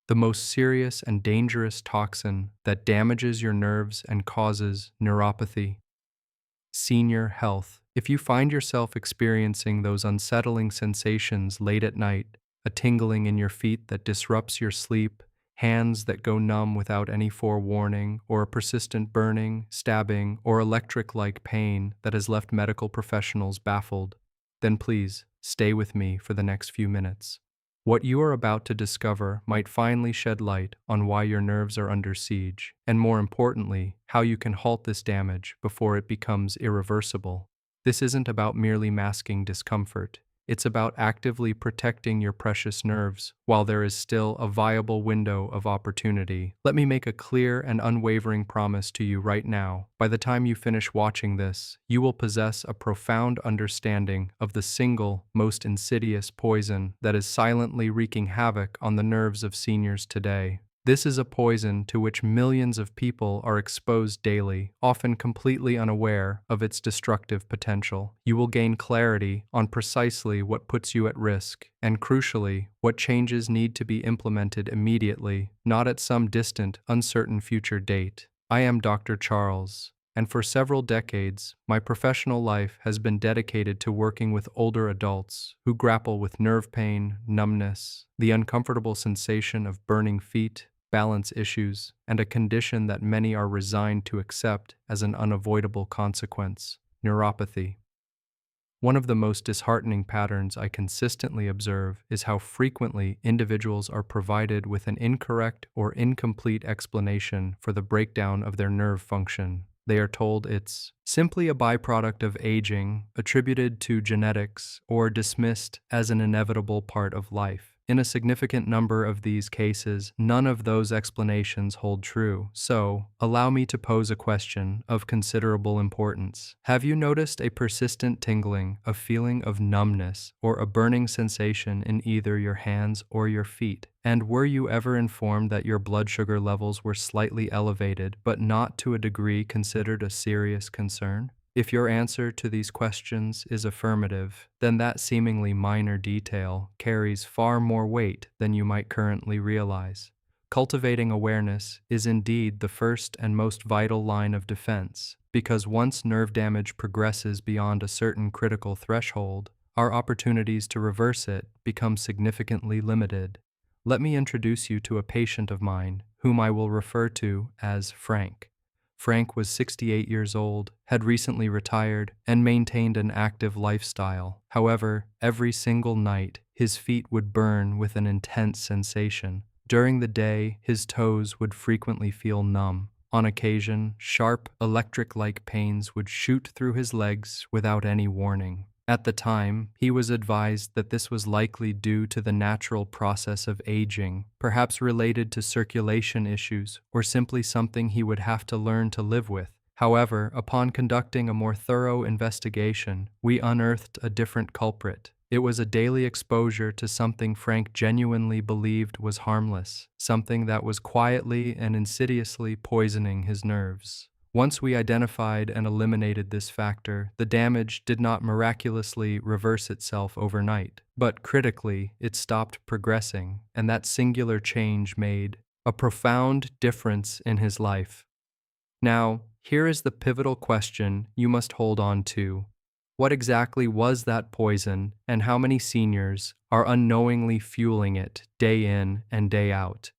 the most serious and dangerous toxin that damages your nerves and causes neuropathy. Senior health. If you find yourself experiencing those unsettling sensations late at night, a tingling in your feet that disrupts your sleep, hands that go numb without any forewarning, or a persistent burning, stabbing, or electric like pain that has left medical professionals baffled, then please stay with me for the next few minutes. What you are about to discover might finally shed light on why your nerves are under siege, and more importantly, how you can halt this damage before it becomes irreversible. This isn't about merely masking discomfort. It's about actively protecting your precious nerves while there is still a viable window of opportunity. Let me make a clear and unwavering promise to you right now. By the time you finish watching this, you will possess a profound understanding of the single, most insidious poison that is silently wreaking havoc on the nerves of seniors today. This is a poison to which millions of people are exposed daily, often completely unaware of its destructive potential. You will gain clarity on precisely what puts you at risk, and crucially, what changes need to be implemented immediately, not at some distant, uncertain future date. I am Dr. Charles, and for several decades, my professional life has been dedicated to working with older adults who grapple with nerve pain, numbness, the uncomfortable sensation of burning feet, balance issues, and a condition that many are resigned to accept as an unavoidable consequence: neuropathy. One of the most disheartening patterns I consistently observe is how frequently individuals are provided with an incorrect or incomplete explanation for the breakdown of their nerve function. They are told it's simply a byproduct of aging, attributed to genetics, or dismissed as an inevitable part of life. In a significant number of these cases, none of those explanations hold true. So, allow me to pose a question of considerable importance. Have you noticed a persistent tingling, a feeling of numbness, or a burning sensation in either your hands or your feet? And were you ever informed that your blood sugar levels were slightly elevated, but not to a degree considered a serious concern? If your answer to these questions is affirmative, then that seemingly minor detail carries far more weight than you might currently realize. Cultivating awareness is indeed the first and most vital line of defense, because once nerve damage progresses beyond a certain critical threshold, our opportunities to reverse it become significantly limited. Let me introduce you to a patient of mine, whom I will refer to as Frank. Frank was 68 years old, had recently retired, and maintained an active lifestyle. However, every single night, his feet would burn with an intense sensation. During the day, his toes would frequently feel numb. On occasion, sharp, electric-like pains would shoot through his legs without any warning. At the time, he was advised that this was likely due to the natural process of aging, perhaps related to circulation issues, or simply something he would have to learn to live with. However, upon conducting a more thorough investigation, we unearthed a different culprit. It was a daily exposure to something Frank genuinely believed was harmless, something that was quietly and insidiously poisoning his nerves. Once we identified and eliminated this factor, the damage did not miraculously reverse itself overnight, but critically, it stopped progressing, and that singular change made a profound difference in his life. Now, here is the pivotal question you must hold on to. What exactly was that poison, and how many seniors are unknowingly fueling it day in and day out?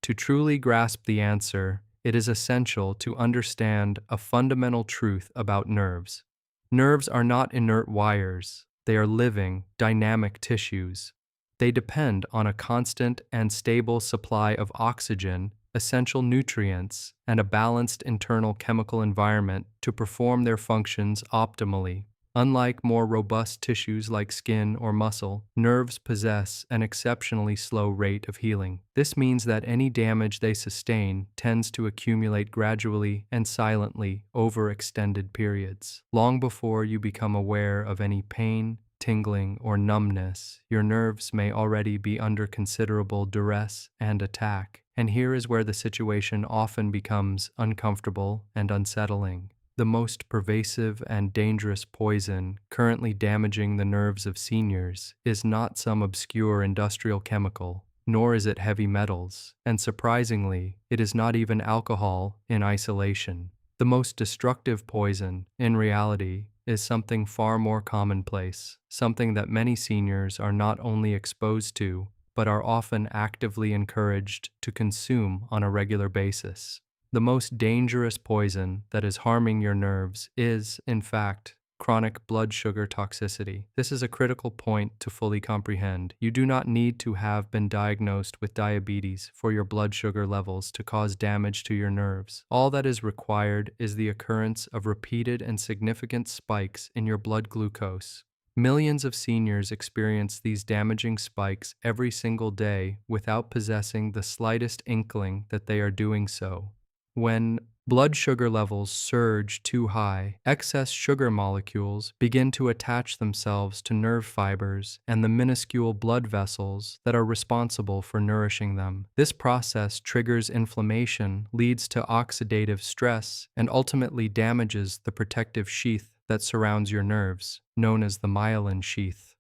To truly grasp the answer, it is essential to understand a fundamental truth about nerves. Nerves are not inert wires. They are living, dynamic tissues. They depend on a constant and stable supply of oxygen, essential nutrients, and a balanced internal chemical environment to perform their functions optimally. Unlike more robust tissues like skin or muscle, nerves possess an exceptionally slow rate of healing. This means that any damage they sustain tends to accumulate gradually and silently over extended periods. Long before you become aware of any pain, tingling, or numbness, your nerves may already be under considerable duress and attack. And here is where the situation often becomes uncomfortable and unsettling. The most pervasive and dangerous poison currently damaging the nerves of seniors is not some obscure industrial chemical. nor is it heavy metals, and surprisingly, it is not even alcohol in isolation. The most destructive poison, in reality, is something far more commonplace, something that many seniors are not only exposed to, but are often actively encouraged to consume on a regular basis. The most dangerous poison that is harming your nerves is, in fact, chronic blood sugar toxicity. This is a critical point to fully comprehend. You do not need to have been diagnosed with diabetes for your blood sugar levels to cause damage to your nerves. All that is required is the occurrence of repeated and significant spikes in your blood glucose. Millions of seniors experience these damaging spikes every single day without possessing the slightest inkling that they are doing so. When blood sugar levels surge too high, excess sugar molecules begin to attach themselves to nerve fibers and the minuscule blood vessels that are responsible for nourishing them. This process triggers inflammation, leads to oxidative stress, and ultimately damages the protective sheath that surrounds your nerves, known as the myelin sheath.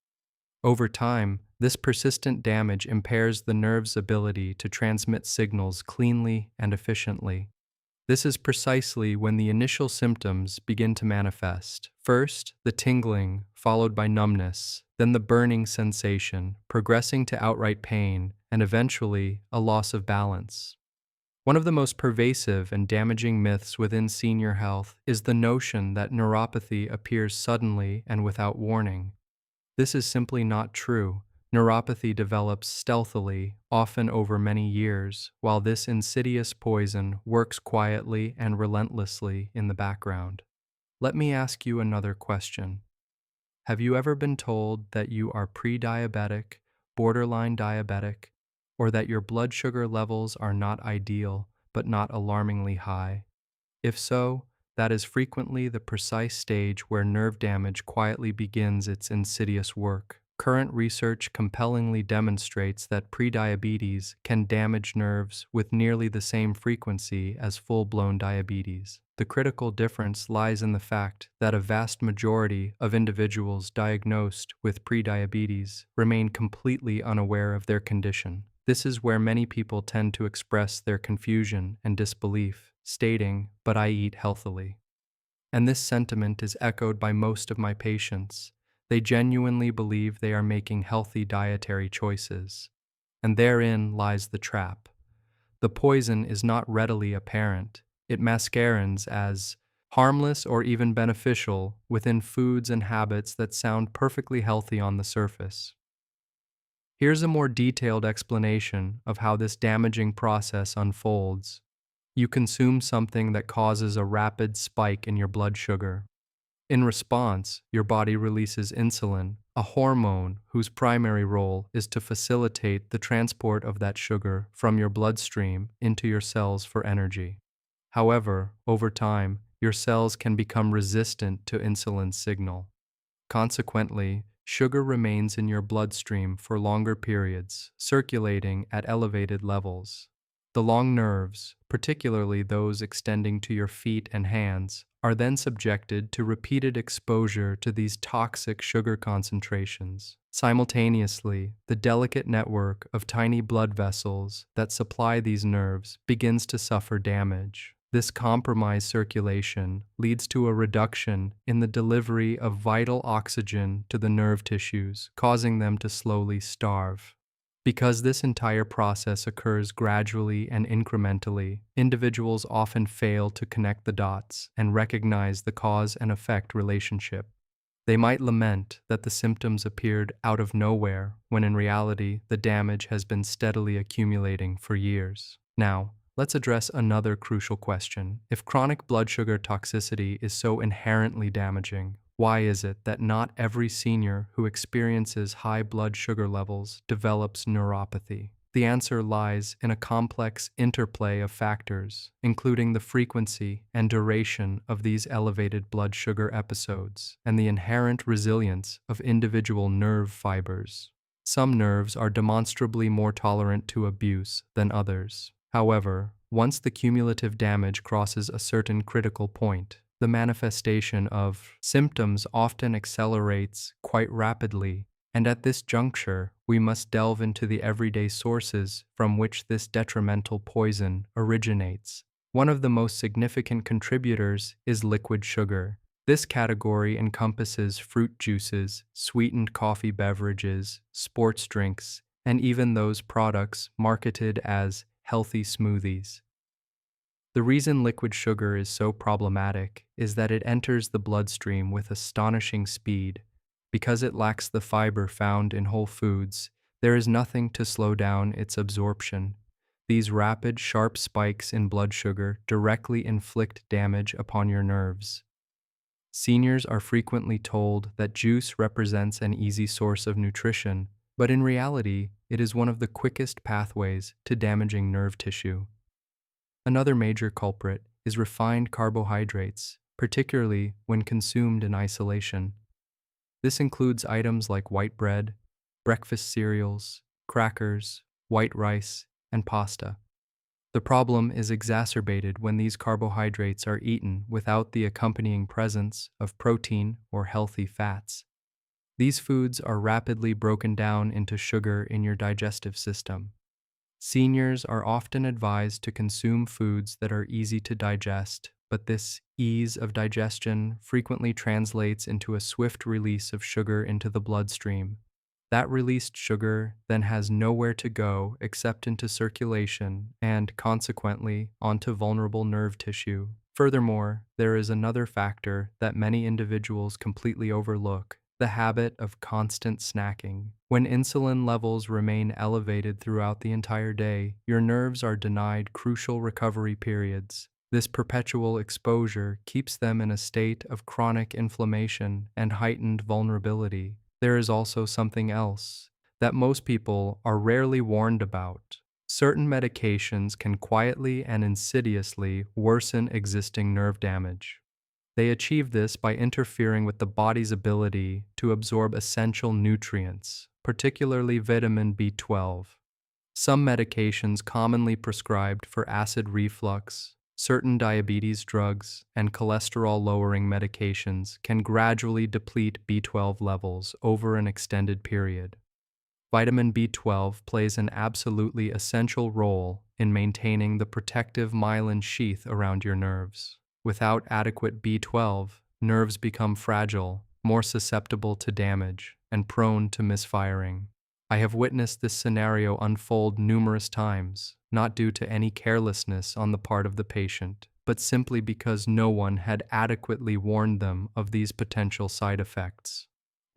Over time, this persistent damage impairs the nerve's ability to transmit signals cleanly and efficiently. This is precisely when the initial symptoms begin to manifest. First, the tingling, followed by numbness, then the burning sensation, progressing to outright pain, and eventually a loss of balance. One of the most pervasive and damaging myths within senior health is the notion that neuropathy appears suddenly and without warning. This is simply not true. Neuropathy develops stealthily, often over many years, while this insidious poison works quietly and relentlessly in the background. Let me ask you another question. Have you ever been told that you are pre-diabetic, borderline diabetic, or that your blood sugar levels are not ideal but not alarmingly high? If so, that is frequently the precise stage where nerve damage quietly begins its insidious work. Current research compellingly demonstrates that prediabetes can damage nerves with nearly the same frequency as full-blown diabetes. The critical difference lies in the fact that a vast majority of individuals diagnosed with prediabetes remain completely unaware of their condition. This is where many people tend to express their confusion and disbelief, stating, "But I eat healthily." And this sentiment is echoed by most of my patients. They genuinely believe they are making healthy dietary choices. And therein lies the trap. The poison is not readily apparent. It masquerades as harmless or even beneficial within foods and habits that sound perfectly healthy on the surface. Here's a more detailed explanation of how this damaging process unfolds. You consume something that causes a rapid spike in your blood sugar. In response, your body releases insulin, a hormone whose primary role is to facilitate the transport of that sugar from your bloodstream into your cells for energy. However, over time, your cells can become resistant to insulin's signal. Consequently, sugar remains in your bloodstream for longer periods, circulating at elevated levels. The long nerves, particularly those extending to your feet and hands, are then subjected to repeated exposure to these toxic sugar concentrations. Simultaneously, the delicate network of tiny blood vessels that supply these nerves begins to suffer damage. This compromised circulation leads to a reduction in the delivery of vital oxygen to the nerve tissues, causing them to slowly starve. Because this entire process occurs gradually and incrementally, individuals often fail to connect the dots and recognize the cause and effect relationship. They might lament that the symptoms appeared out of nowhere, when in reality, the damage has been steadily accumulating for years. Now, let's address another crucial question. If chronic blood sugar toxicity is so inherently damaging, why is it that not every senior who experiences high blood sugar levels develops neuropathy? The answer lies in a complex interplay of factors, including the frequency and duration of these elevated blood sugar episodes and the inherent resilience of individual nerve fibers. Some nerves are demonstrably more tolerant to abuse than others. However, once the cumulative damage crosses a certain critical point, the manifestation of symptoms often accelerates quite rapidly, And at this juncture, we must delve into the everyday sources from which this detrimental poison originates. One of the most significant contributors is liquid sugar. This category encompasses fruit juices, sweetened coffee beverages, sports drinks, and even those products marketed as healthy smoothies. The reason liquid sugar is so problematic is that it enters the bloodstream with astonishing speed. Because it lacks the fiber found in whole foods, there is nothing to slow down its absorption. These rapid, sharp spikes in blood sugar directly inflict damage upon your nerves. Seniors are frequently told that juice represents an easy source of nutrition, but in reality, it is one of the quickest pathways to damaging nerve tissue. Another major culprit is refined carbohydrates, particularly when consumed in isolation. This includes items like white bread, breakfast cereals, crackers, white rice, and pasta. The problem is exacerbated when these carbohydrates are eaten without the accompanying presence of protein or healthy fats. These foods are rapidly broken down into sugar in your digestive system. Seniors are often advised to consume foods that are easy to digest, but this ease of digestion frequently translates into a swift release of sugar into the bloodstream. That released sugar then has nowhere to go except into circulation and, consequently, onto vulnerable nerve tissue. Furthermore, there is another factor that many individuals completely overlook: the habit of constant snacking. When insulin levels remain elevated throughout the entire day, your nerves are denied crucial recovery periods. This perpetual exposure keeps them in a state of chronic inflammation and heightened vulnerability. There is also something else that most people are rarely warned about. Certain medications can quietly and insidiously worsen existing nerve damage. They achieve this by interfering with the body's ability to absorb essential nutrients, particularly vitamin B12. Some medications commonly prescribed for acid reflux, certain diabetes drugs, and cholesterol-lowering medications can gradually deplete B12 levels over an extended period. Vitamin B12 plays an absolutely essential role in maintaining the protective myelin sheath around your nerves. Without adequate B12, nerves become fragile, more susceptible to damage, and prone to misfiring. I have witnessed this scenario unfold numerous times, not due to any carelessness on the part of the patient, but simply because no one had adequately warned them of these potential side effects.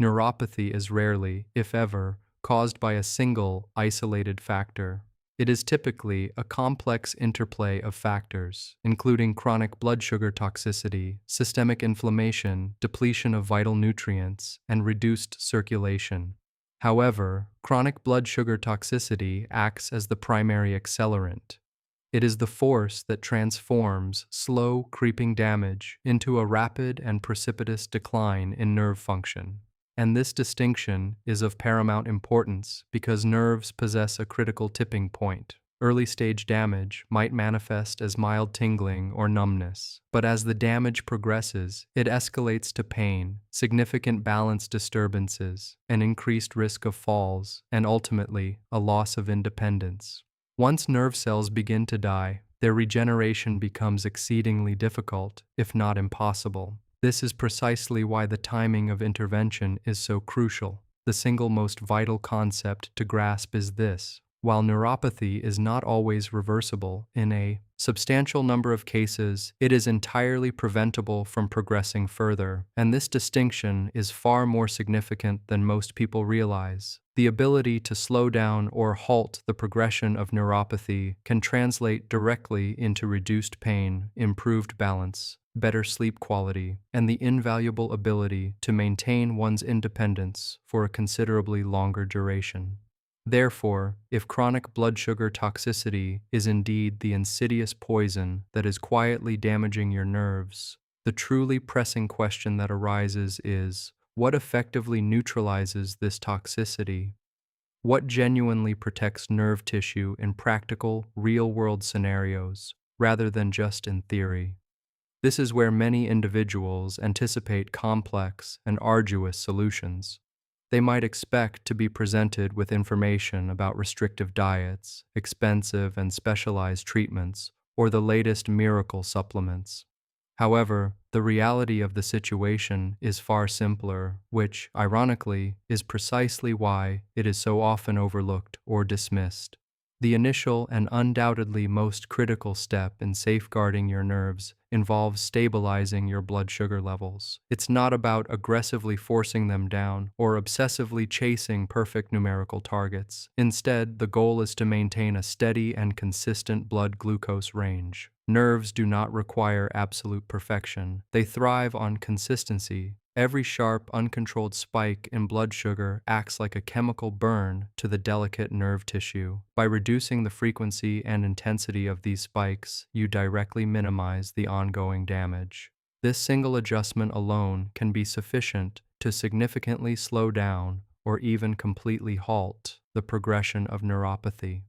Neuropathy is rarely, if ever, caused by a single, isolated factor. It is typically a complex interplay of factors, including chronic blood sugar toxicity, systemic inflammation, depletion of vital nutrients, and reduced circulation. However, chronic blood sugar toxicity acts as the primary accelerant. It is the force that transforms slow, creeping damage into a rapid and precipitous decline in nerve function. And this distinction is of paramount importance because nerves possess a critical tipping point. Early-stage damage might manifest as mild tingling or numbness, but as the damage progresses, it escalates to pain, significant balance disturbances, an increased risk of falls, and ultimately, a loss of independence. Once nerve cells begin to die, their regeneration becomes exceedingly difficult, if not impossible. This is precisely why the timing of intervention is so crucial. The single most vital concept to grasp is this: while neuropathy is not always reversible, in a substantial number of cases, it is entirely preventable from progressing further, and this distinction is far more significant than most people realize. The ability to slow down or halt the progression of neuropathy can translate directly into reduced pain, improved balance, better sleep quality, and the invaluable ability to maintain one's independence for a considerably longer duration. Therefore, if chronic blood sugar toxicity is indeed the insidious poison that is quietly damaging your nerves, the truly pressing question that arises is, what effectively neutralizes this toxicity? What genuinely protects nerve tissue in practical, real-world scenarios, rather than just in theory? This is where many individuals anticipate complex and arduous solutions. They might expect to be presented with information about restrictive diets, expensive and specialized treatments, or the latest miracle supplements. However, the reality of the situation is far simpler, which, ironically, is precisely why it is so often overlooked or dismissed. The initial and undoubtedly most critical step in safeguarding your nerves involves stabilizing your blood sugar levels. It's not about aggressively forcing them down or obsessively chasing perfect numerical targets. Instead, the goal is to maintain a steady and consistent blood glucose range. Nerves do not require absolute perfection. They thrive on consistency. Every sharp, uncontrolled spike in blood sugar acts like a chemical burn to the delicate nerve tissue. By reducing the frequency and intensity of these spikes, you directly minimize the ongoing damage. This single adjustment alone can be sufficient to significantly slow down or even completely halt the progression of neuropathy.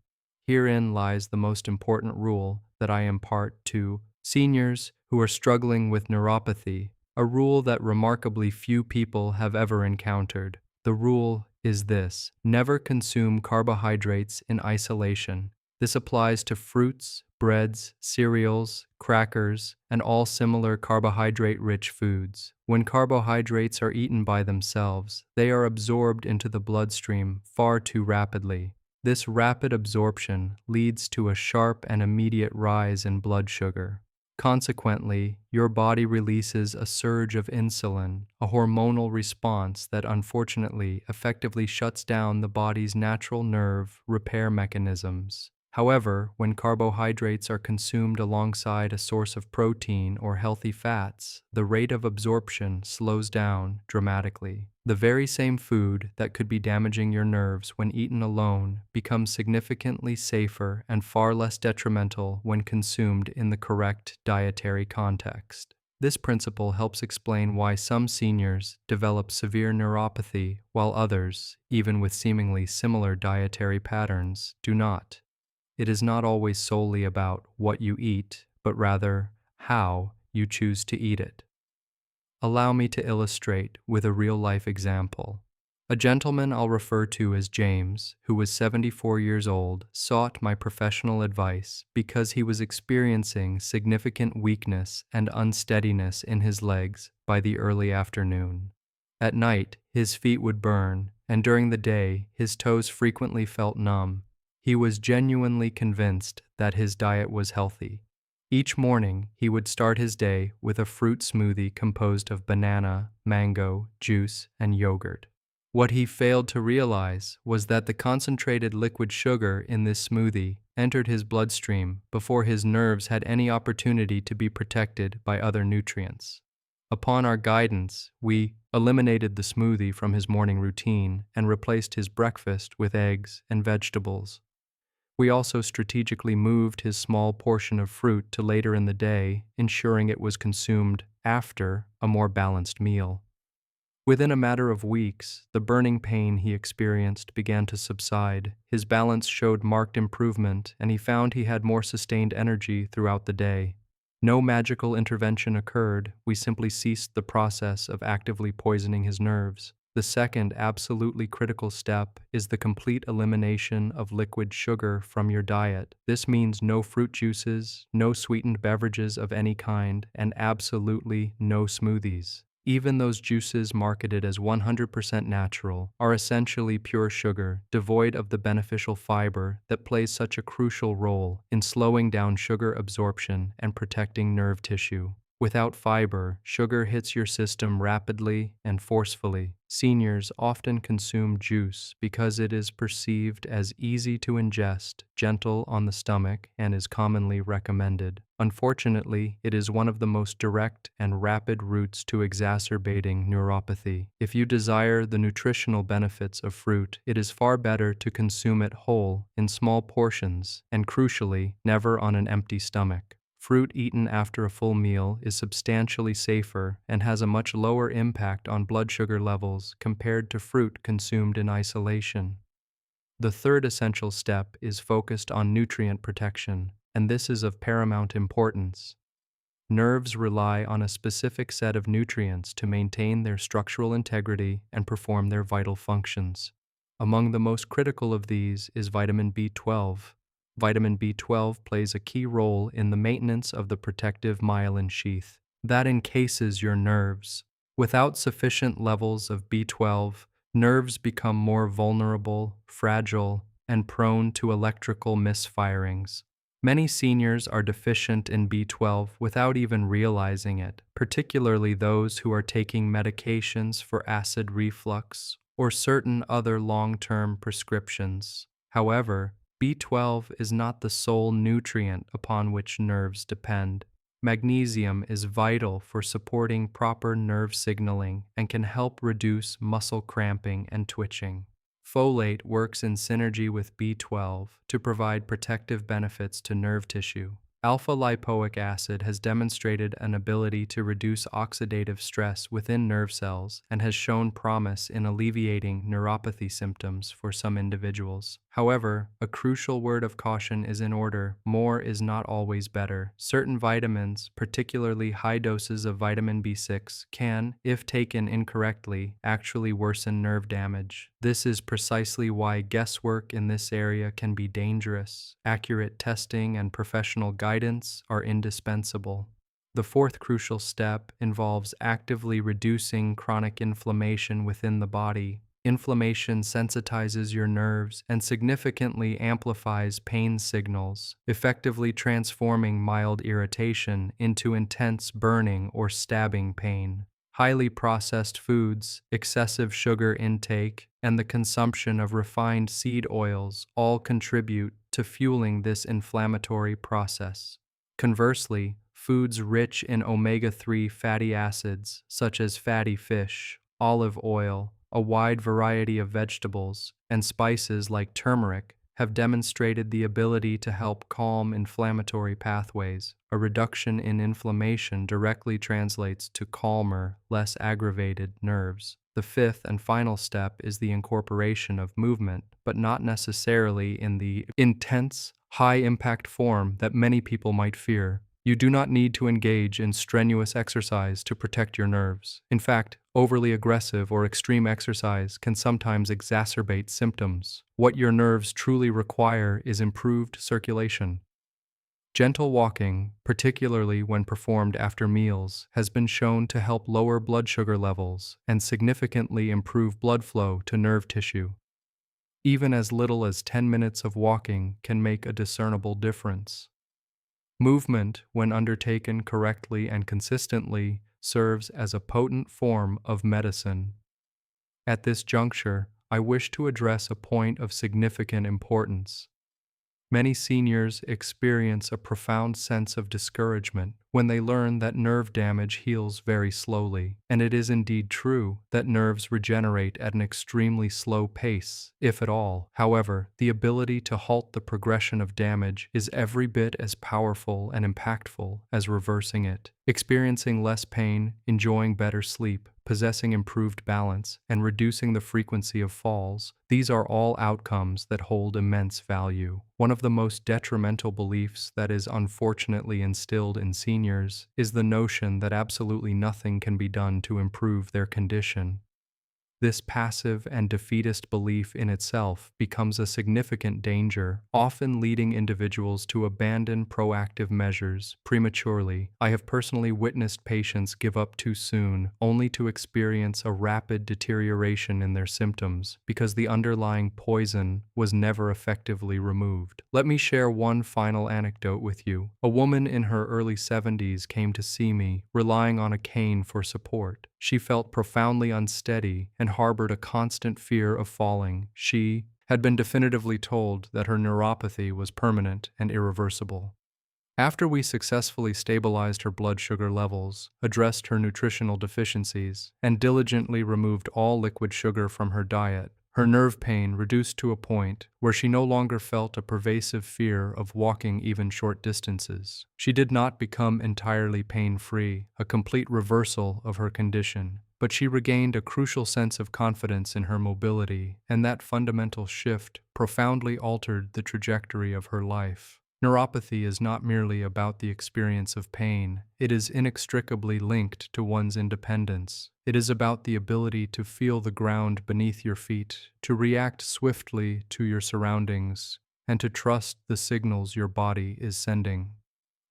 Herein lies the most important rule that I impart to seniors who are struggling with neuropathy, a rule that remarkably few people have ever encountered. The rule is this: never consume carbohydrates in isolation. This applies to fruits, breads, cereals, crackers, and all similar carbohydrate-rich foods. When carbohydrates are eaten by themselves, they are absorbed into the bloodstream far too rapidly. This rapid absorption leads to a sharp and immediate rise in blood sugar. Consequently, your body releases a surge of insulin, a hormonal response that unfortunately effectively shuts down the body's natural nerve repair mechanisms. However, when carbohydrates are consumed alongside a source of protein or healthy fats, the rate of absorption slows down dramatically. The very same food that could be damaging your nerves when eaten alone becomes significantly safer and far less detrimental when consumed in the correct dietary context. This principle helps explain why some seniors develop severe neuropathy while others, even with seemingly similar dietary patterns, do not. It is not always solely about what you eat, but rather how you choose to eat it. Allow me to illustrate with a real-life example. A gentleman I'll refer to as James, who was 74 years old, sought my professional advice because he was experiencing significant weakness and unsteadiness in his legs by the early afternoon. At night, his feet would burn, and during the day, his toes frequently felt numb. He was genuinely convinced that his diet was healthy. Each morning, he would start his day with a fruit smoothie composed of banana, mango, juice, and yogurt. What he failed to realize was that the concentrated liquid sugar in this smoothie entered his bloodstream before his nerves had any opportunity to be protected by other nutrients. Upon our guidance, we eliminated the smoothie from his morning routine and replaced his breakfast with eggs and vegetables. We also strategically moved his small portion of fruit to later in the day, ensuring it was consumed after a more balanced meal. Within a matter of weeks, the burning pain he experienced began to subside. His balance showed marked improvement, and he found he had more sustained energy throughout the day. No magical intervention occurred. We simply ceased the process of actively poisoning his nerves. The second absolutely critical step is the complete elimination of liquid sugar from your diet. This means no fruit juices, no sweetened beverages of any kind, and absolutely no smoothies. Even those juices marketed as 100% natural are essentially pure sugar, devoid of the beneficial fiber that plays such a crucial role in slowing down sugar absorption and protecting nerve tissue. Without fiber, sugar hits your system rapidly and forcefully. Seniors often consume juice because it is perceived as easy to ingest, gentle on the stomach, and is commonly recommended. Unfortunately, it is one of the most direct and rapid routes to exacerbating neuropathy. If you desire the nutritional benefits of fruit, it is far better to consume it whole, in small portions, and crucially, never on an empty stomach. Fruit eaten after a full meal is substantially safer and has a much lower impact on blood sugar levels compared to fruit consumed in isolation. The third essential step is focused on nutrient protection, and this is of paramount importance. Nerves rely on a specific set of nutrients to maintain their structural integrity and perform their vital functions. Among the most critical of these is vitamin B12. Vitamin B12 plays a key role in the maintenance of the protective myelin sheath that encases your nerves. Without sufficient levels of B12, nerves become more vulnerable, fragile, and prone to electrical misfirings. Many seniors are deficient in B12 without even realizing it, particularly those who are taking medications for acid reflux or certain other long-term prescriptions. However, B12 is not the sole nutrient upon which nerves depend. Magnesium is vital for supporting proper nerve signaling and can help reduce muscle cramping and twitching. Folate works in synergy with B12 to provide protective benefits to nerve tissue. Alpha-lipoic acid has demonstrated an ability to reduce oxidative stress within nerve cells and has shown promise in alleviating neuropathy symptoms for some individuals. However, a crucial word of caution is in order. More is not always better. Certain vitamins, particularly high doses of vitamin B6, can, if taken incorrectly, actually worsen nerve damage. This is precisely why guesswork in this area can be dangerous. Accurate testing and professional guidance are indispensable. The fourth crucial step involves actively reducing chronic inflammation within the body. Inflammation sensitizes your nerves and significantly amplifies pain signals, effectively transforming mild irritation into intense burning or stabbing pain. Highly processed foods, excessive sugar intake, and the consumption of refined seed oils all contribute to fueling this inflammatory process. Conversely, foods rich in omega-3 fatty acids, such as fatty fish, olive oil, a wide variety of vegetables, and spices like turmeric have demonstrated the ability to help calm inflammatory pathways. A reduction in inflammation directly translates to calmer, less aggravated nerves. The fifth and final step is the incorporation of movement, but not necessarily in the intense, high-impact form that many people might fear. You do not need to engage in strenuous exercise to protect your nerves. In fact, overly aggressive or extreme exercise can sometimes exacerbate symptoms. What your nerves truly require is improved circulation. Gentle walking, particularly when performed after meals, has been shown to help lower blood sugar levels and significantly improve blood flow to nerve tissue. Even as little as 10 minutes of walking can make a discernible difference. Movement, when undertaken correctly and consistently, serves as a potent form of medicine. At this juncture, I wish to address a point of significant importance. Many seniors experience a profound sense of discouragement when they learn that nerve damage heals very slowly, and it is indeed true that nerves regenerate at an extremely slow pace, if at all. However, the ability to halt the progression of damage is every bit as powerful and impactful as reversing it. Experiencing less pain, enjoying better sleep, possessing improved balance, and reducing the frequency of falls, these are all outcomes that hold immense value. One of the most detrimental beliefs that is unfortunately instilled in seniors is the notion that absolutely nothing can be done to improve their condition. This passive and defeatist belief in itself becomes a significant danger, often leading individuals to abandon proactive measures prematurely. I have personally witnessed patients give up too soon, only to experience a rapid deterioration in their symptoms because the underlying poison was never effectively removed. Let me share one final anecdote with you. A woman in her early 70s came to see me, relying on a cane for support. She felt profoundly unsteady and harbored a constant fear of falling. She had been definitively told that her neuropathy was permanent and irreversible. After we successfully stabilized her blood sugar levels, addressed her nutritional deficiencies, and diligently removed all liquid sugar from her diet, her nerve pain reduced to a point where she no longer felt a pervasive fear of walking even short distances. She did not become entirely pain-free, a complete reversal of her condition, but she regained a crucial sense of confidence in her mobility, and that fundamental shift profoundly altered the trajectory of her life. Neuropathy is not merely about the experience of pain, it is inextricably linked to one's independence. It is about the ability to feel the ground beneath your feet, to react swiftly to your surroundings, and to trust the signals your body is sending.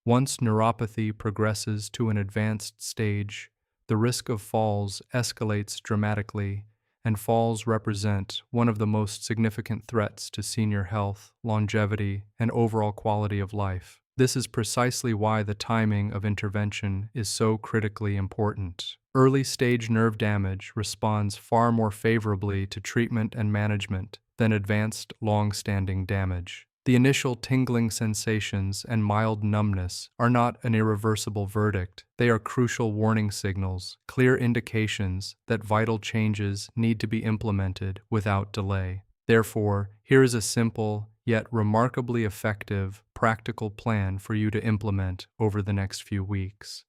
Once neuropathy progresses to an advanced stage, the risk of falls escalates dramatically, and falls represent one of the most significant threats to senior health, longevity, and overall quality of life. This is precisely why the timing of intervention is so critically important. Early stage nerve damage responds far more favorably to treatment and management than advanced, long-standing damage. The initial tingling sensations and mild numbness are not an irreversible verdict. They are crucial warning signals, clear indications that vital changes need to be implemented without delay. Therefore, here is a simple, yet remarkably effective, practical plan for you to implement over the next few weeks.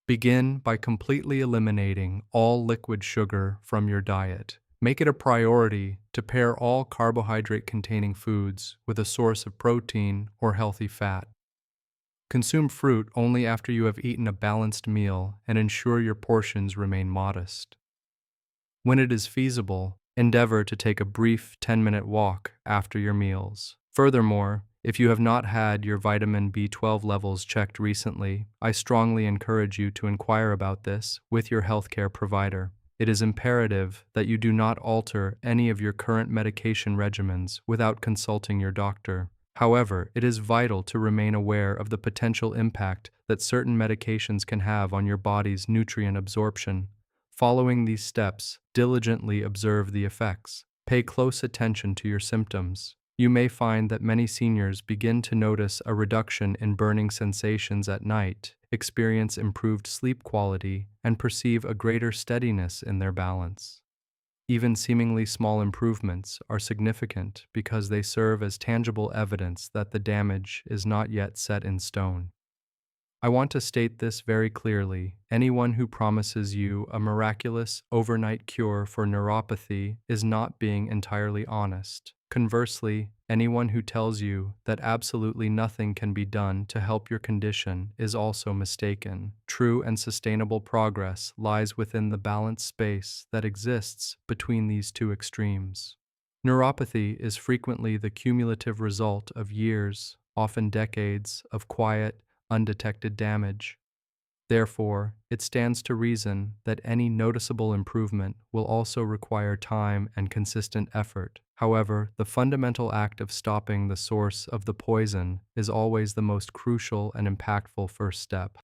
Begin by completely eliminating all liquid sugar from your diet. Make it a priority to pair all carbohydrate-containing foods with a source of protein or healthy fat. Consume fruit only after you have eaten a balanced meal and ensure your portions remain modest. When it is feasible, endeavor to take a brief 10-minute walk after your meals. Furthermore, if you have not had your vitamin B12 levels checked recently, I strongly encourage you to inquire about this with your healthcare provider. It is imperative that you do not alter any of your current medication regimens without consulting your doctor. However, it is vital to remain aware of the potential impact that certain medications can have on your body's nutrient absorption. Following these steps, diligently observe the effects. Pay close attention to your symptoms. You may find that many seniors begin to notice a reduction in burning sensations at night, experience improved sleep quality, and perceive a greater steadiness in their balance. Even seemingly small improvements are significant because they serve as tangible evidence that the damage is not yet set in stone. I want to state this very clearly. Anyone who promises you a miraculous overnight cure for neuropathy is not being entirely honest. Conversely, anyone who tells you that absolutely nothing can be done to help your condition is also mistaken. True and sustainable progress lies within the balanced space that exists between these two extremes. Neuropathy is frequently the cumulative result of years, often decades, of quiet, undetected damage. Therefore, it stands to reason that any noticeable improvement will also require time and consistent effort. However, the fundamental act of stopping the source of the poison is always the most crucial and impactful first step.